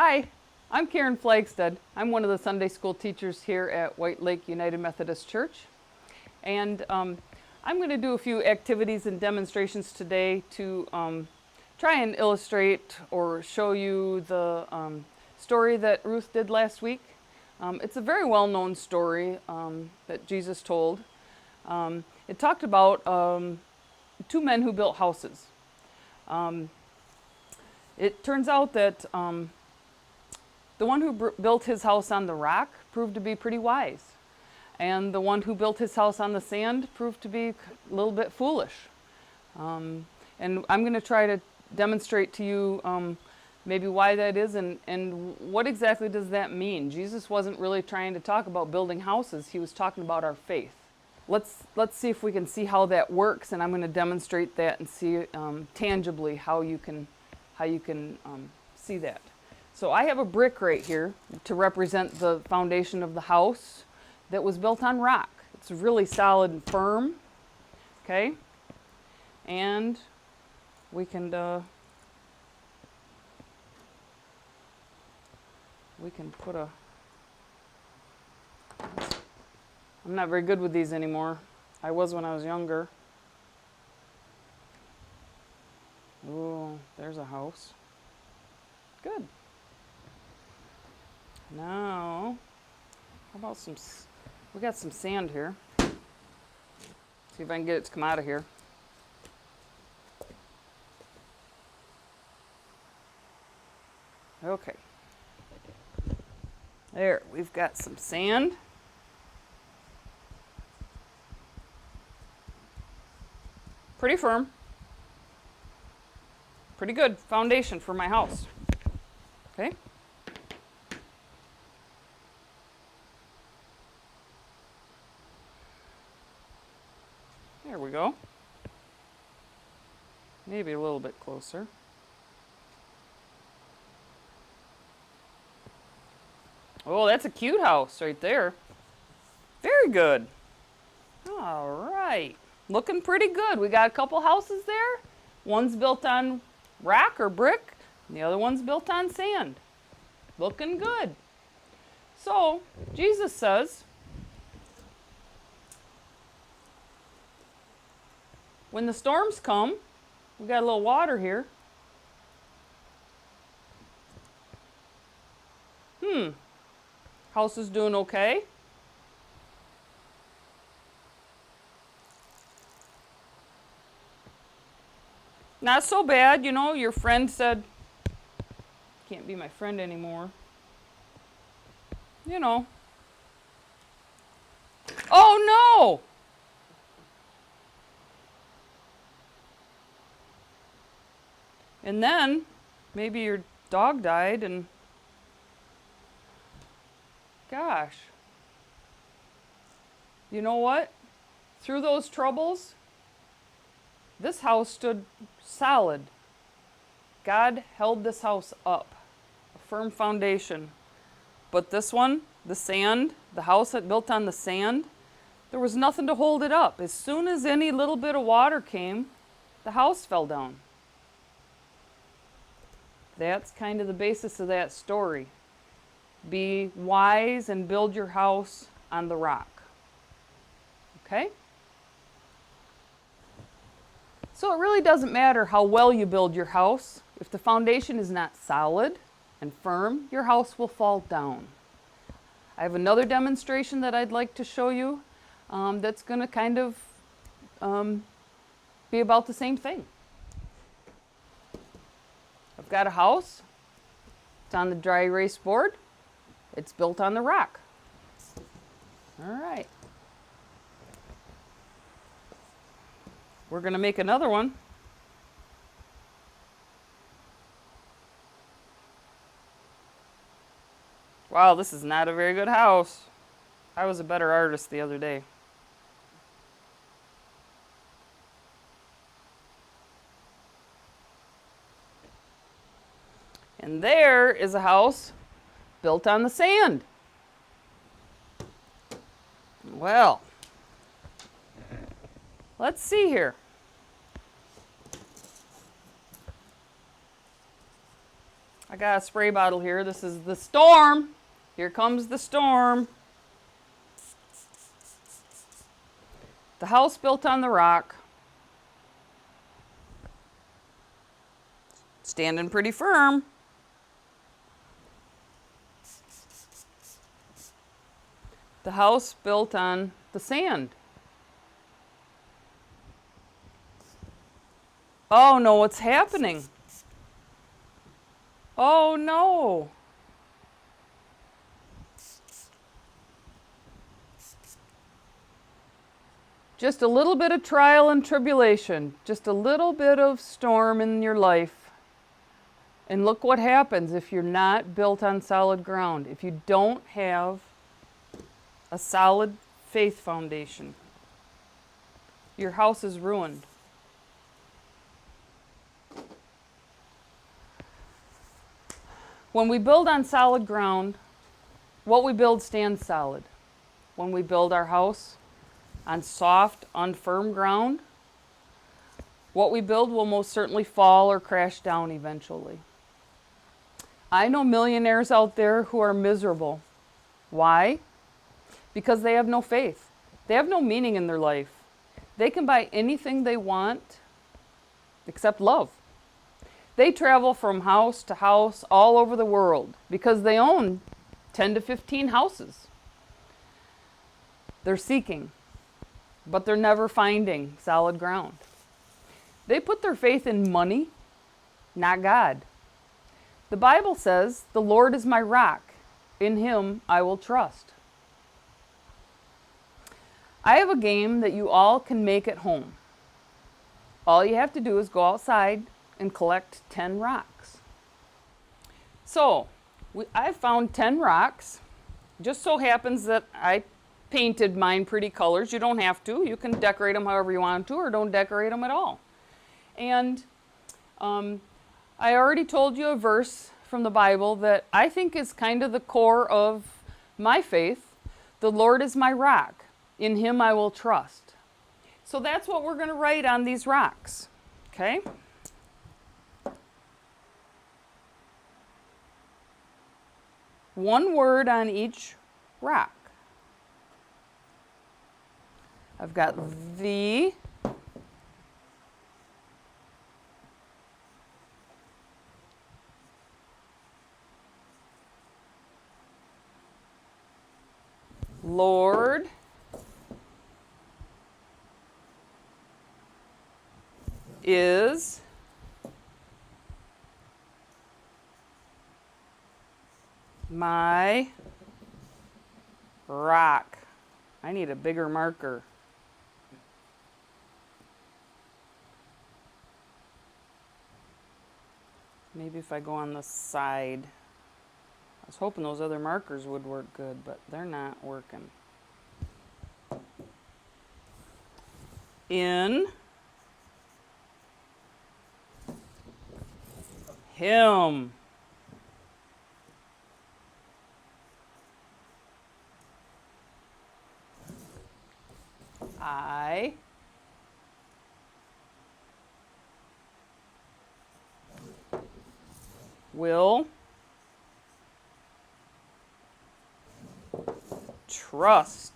Hi, I'm Karen Flagstead. I'm one of the Sunday school teachers here at White Lake United Methodist Church. And I'm going to do a few activities and demonstrations today to try and illustrate or show you the story that Ruth did last week. It's a very well-known story that Jesus told. It talked about two men who built houses. It turns out that the one who built his house on the rock proved to be pretty wise. And the one who built his house on the sand proved to be a little bit foolish. And I'm going to try to demonstrate to you maybe why that is and what exactly does that mean. Jesus wasn't really trying to talk about building houses. He was talking about our faith. Let's see if we can see how that works, and I'm going to demonstrate that and see tangibly how you can see that. So I have a brick right here to represent the foundation of the house that was built on rock. It's really solid and firm, okay? And we can put a, I'm not very good with these anymore. I was when I was younger. Ooh, there's a house. Good. Now, how about we got some sand here. See if I can get it to come out of here. Okay. There, we've got some sand. Pretty firm. Pretty good foundation for my house. Okay? There we go. Maybe a little bit closer. Oh, that's a cute house right there. Very good. All right. Looking pretty good. We got a couple houses there. One's built on rock or brick, and the other one's built on sand. Looking good. So, Jesus says, when the storms come, we got a little water here. House is doing okay. Not so bad, you know, your friend said, can't be my friend anymore. You know. Oh no! And then, maybe your dog died and, gosh. You know what? Through those troubles, this house stood solid. God held this house up, a firm foundation. But this one, the sand, the house that built on the sand, there was nothing to hold it up. As soon as any little bit of water came, the house fell down. That's kind of the basis of that story. Be wise and build your house on the rock. Okay? So it really doesn't matter how well you build your house. If the foundation is not solid and firm, your house will fall down. I have another demonstration that I'd like to show you that's going to kind of be about the same thing. I've got a house. It's on the dry erase board. It's built on the rock. All right. We're going to make another one. Wow, this is not a very good house. I was a better artist the other day. And there is a house built on the sand. Well, let's see here. I got a spray bottle here. This is the storm. Here comes the storm. The house built on the rock. Standing pretty firm. The house built on the sand. Oh no, what's happening? Oh no. Just a little bit of trial and tribulation, just a little bit of storm in your life. And look what happens if you're not built on solid ground, if you don't have a solid faith foundation. Your house is ruined. When we build on solid ground, what we build stands solid. When we build our house on soft, unfirm ground, what we build will most certainly fall or crash down eventually. I know millionaires out there who are miserable. Why? Because they have no faith. They have no meaning in their life. They can buy anything they want except love. They travel from house to house all over the world because they own 10 to 15 houses. They're seeking, but they're never finding solid ground. They put their faith in money, not God. The Bible says, "The Lord is my rock. In him I will trust." I have a game that you all can make at home. All you have to do is go outside and collect 10 rocks. So, I found 10 rocks. Just so happens that I painted mine pretty colors. You don't have to. You can decorate them however you want to, or don't decorate them at all. And I already told you a verse from the Bible that I think is kind of the core of my faith. The Lord is my rock. In him I will trust. So that's what we're going to write on these rocks. Okay? One word on each rock. I've got the, Lord, is my rock. I need a bigger marker. Maybe if I go on the side. I was hoping those other markers would work good, but they're not working. In him. I will trust.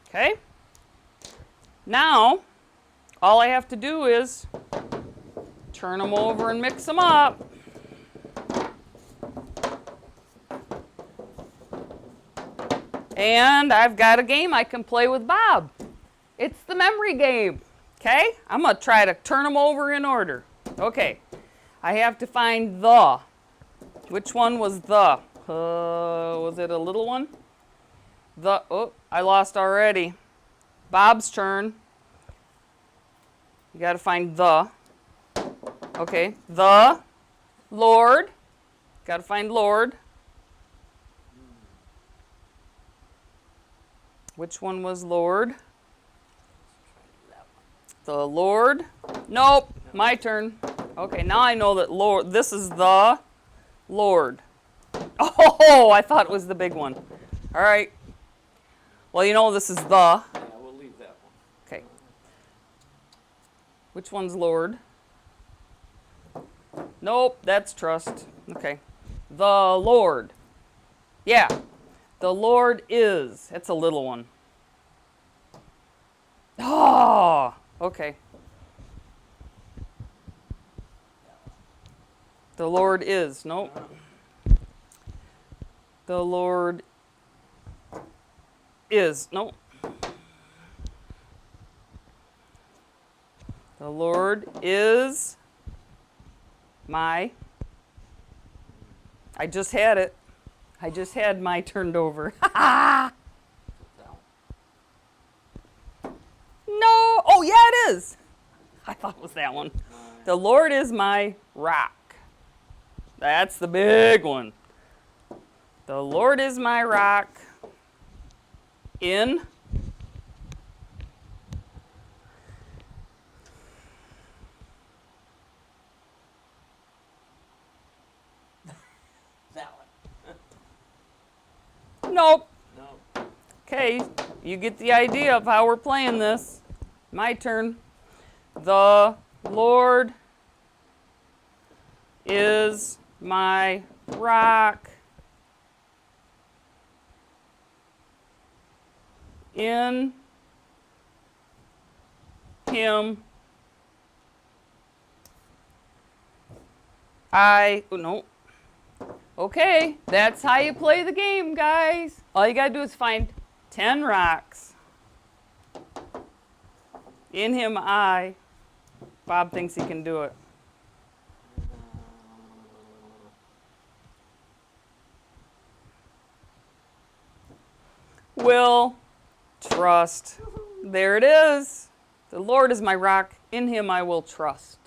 Okay? Now, all I have to do is turn them over and mix them up. And I've got a game I can play with Bob. It's the memory game. Okay? I'm going to try to turn them over in order. Okay. I have to find the. Which one was the? Was it a little one? The. Oh, I lost already. Bob's turn. You got to find the. Okay. The. Lord. Got to find Lord. Which one was Lord? The Lord. Nope. My turn. Okay, now I know that Lord. This is the Lord. Oh, I thought it was the big one. All right. Well, you know this is the. Yeah, we'll leave that one. Okay. Which one's Lord? Nope, that's trust. Okay. The Lord. Yeah. The Lord is. That's a little one. Oh, okay. The Lord is. Nope. The Lord is. Nope. The Lord is my. I just had it. I just had my turned over. No. Oh, yeah, it is. I thought it was that one. The Lord is my rock. That's the big one. The Lord is my rock in That one. Nope. No. Okay, you get the idea of how we're playing this. My turn. The Lord is my rock in him no. Okay, that's how you play the game, guys. All you gotta do is find 10 rocks. In him Bob thinks he can do it. Will trust. There it is. The Lord is my rock. In him I will trust.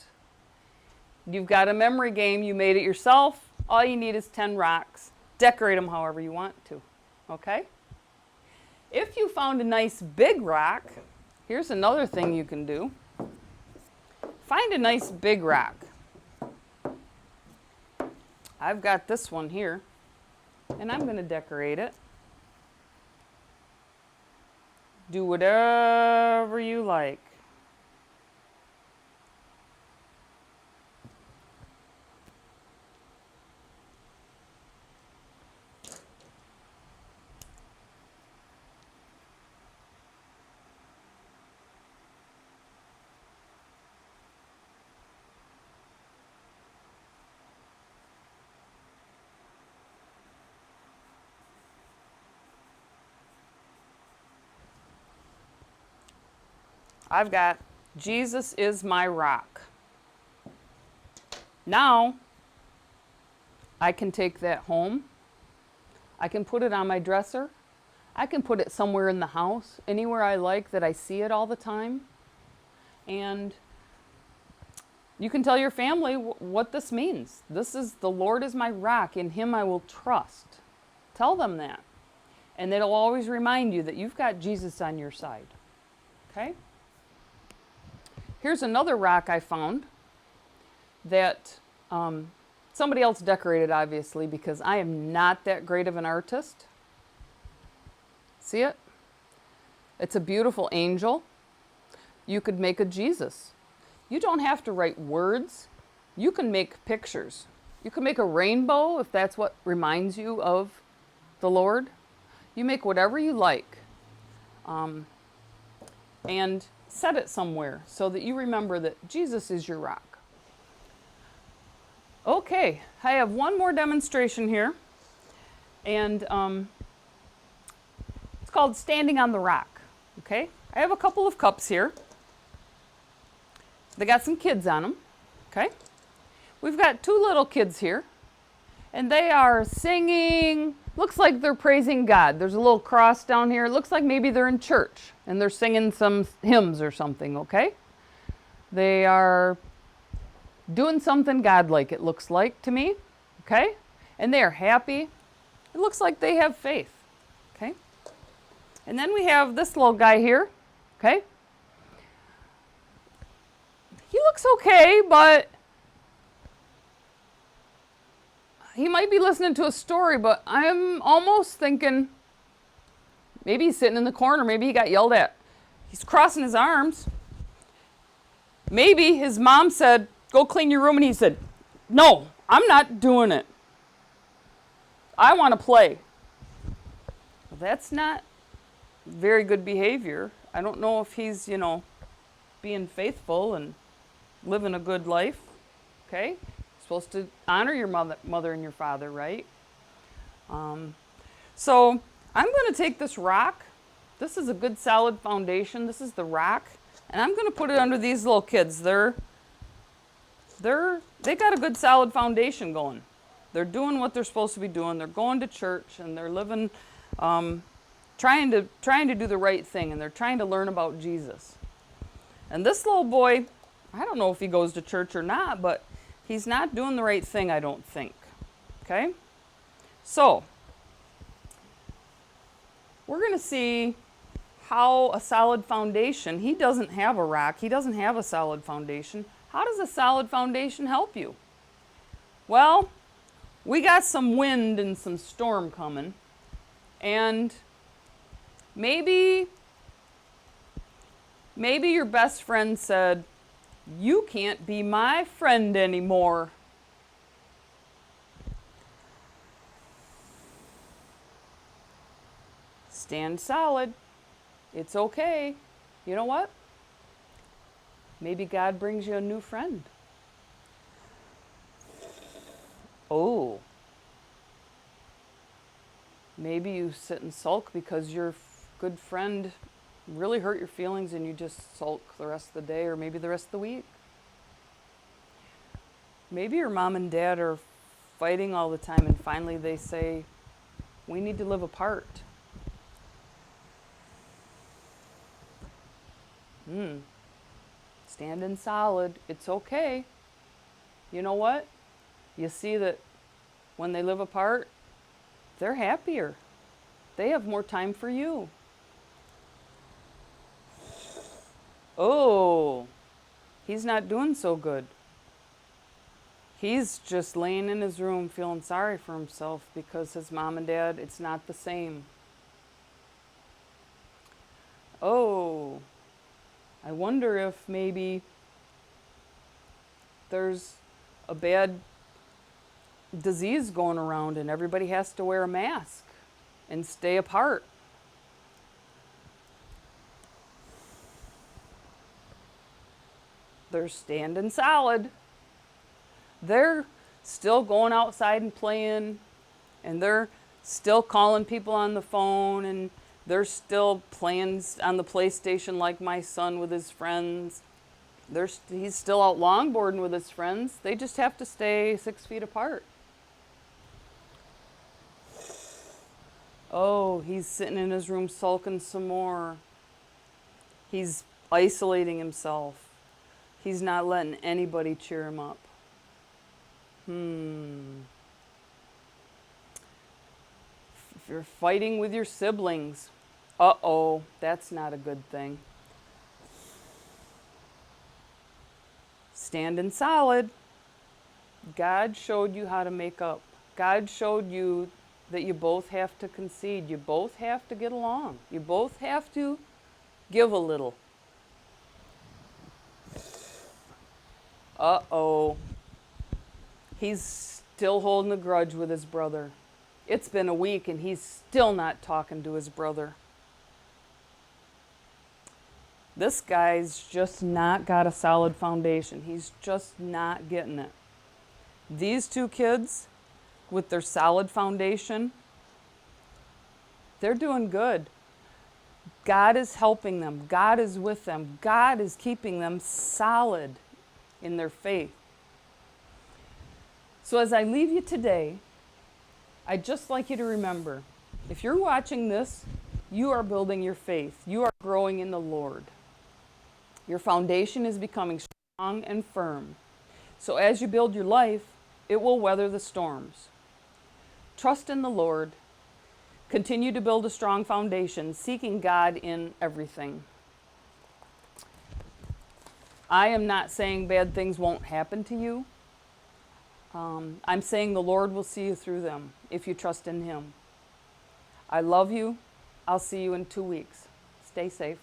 You've got a memory game. You made it yourself. All you need is 10 rocks. Decorate them however you want to. Okay? If you found a nice big rock, here's another thing you can do. Find a nice big rock. I've got this one here, and I'm going to decorate it. Do whatever you like. I've got Jesus is my rock. Now, I can take that home. I can put it on my dresser. I can put it somewhere in the house, anywhere I like that I see it all the time. And you can tell your family what this means. This is the Lord is my rock. In him I will trust. Tell them that. And it'll always remind you that you've got Jesus on your side. Okay? Here's another rock I found that somebody else decorated, obviously, because I am not that great of an artist. See it? It's a beautiful angel. You could make a Jesus. You don't have to write words. You can make pictures. You can make a rainbow if that's what reminds you of the Lord. You make whatever you like. And set it somewhere so that you remember that Jesus is your rock. Okay, I have one more demonstration here, and it's called Standing on the Rock. Okay, I have a couple of cups here. They got some kids on them. Okay, we've got two little kids here, and they are singing. Looks like they're praising God. There's a little cross down here. It looks like maybe they're in church and they're singing some hymns or something, okay? They are doing something godlike, it looks like to me, okay? And they are happy. It looks like they have faith, okay? And then we have this little guy here, okay? He looks okay, but he might be listening to a story, but I'm almost thinking maybe he's sitting in the corner. Maybe he got yelled at. He's crossing his arms. Maybe his mom said, go clean your room, and he said, no, I'm not doing it. I want to play. Well, that's not very good behavior. I don't know if he's, being faithful and living a good life. Okay? You're supposed to honor your mother and your father, right? So I'm going to take this rock. This is a good solid foundation. This is the rock. And I'm going to put it under these little kids. They got a good solid foundation going. They're doing what they're supposed to be doing. They're going to church and they're living, trying to do the right thing, and they're trying to learn about Jesus. And this little boy, I don't know if he goes to church or not, but he's not doing the right thing, I don't think. Okay? So, we're going to see how a solid foundation, he doesn't have a rock, he doesn't have a solid foundation. How does a solid foundation help you? Well, we got some wind and some storm coming, and maybe your best friend said, you can't be my friend anymore. Stand solid. It's okay. You know what? Maybe God brings you a new friend. Oh. Maybe you sit and sulk because your good friend really hurt your feelings and you just sulk the rest of the day or maybe the rest of the week. Maybe your mom and dad are fighting all the time and finally they say, we need to live apart. Standing solid. It's okay. You know what? You see that when they live apart, they're happier. They have more time for you. Oh, he's not doing so good. He's just laying in his room feeling sorry for himself because his mom and dad, it's not the same. Oh, I wonder if maybe there's a bad disease going around and everybody has to wear a mask and stay apart. They're standing solid. They're still going outside and playing, and they're still calling people on the phone, and they're still playing on the PlayStation like my son with his friends. He's still out longboarding with his friends. They just have to stay 6 feet apart. Oh, he's sitting in his room sulking some more. He's isolating himself. He's not letting anybody cheer him up. If you're fighting with your siblings, uh-oh, that's not a good thing. Standing solid. God showed you how to make up. God showed you that you both have to concede. You both have to get along. You both have to give a little. Uh-oh. He's still holding a grudge with his brother. It's been a week and he's still not talking to his brother. This guy's just not got a solid foundation. He's just not getting it. These two kids, with their solid foundation, they're doing good. God is helping them. God is with them. God is keeping them solid in their faith. So as I leave you today, I'd just like you to remember, if you're watching this, you are building your faith. You are growing in the Lord. Your foundation is becoming strong and firm. So as you build your life, it will weather the storms. Trust in the Lord. Continue to build a strong foundation, seeking God in everything. I am not saying bad things won't happen to you. I'm saying the Lord will see you through them if you trust in Him. I love you. I'll see you in 2 weeks. Stay safe.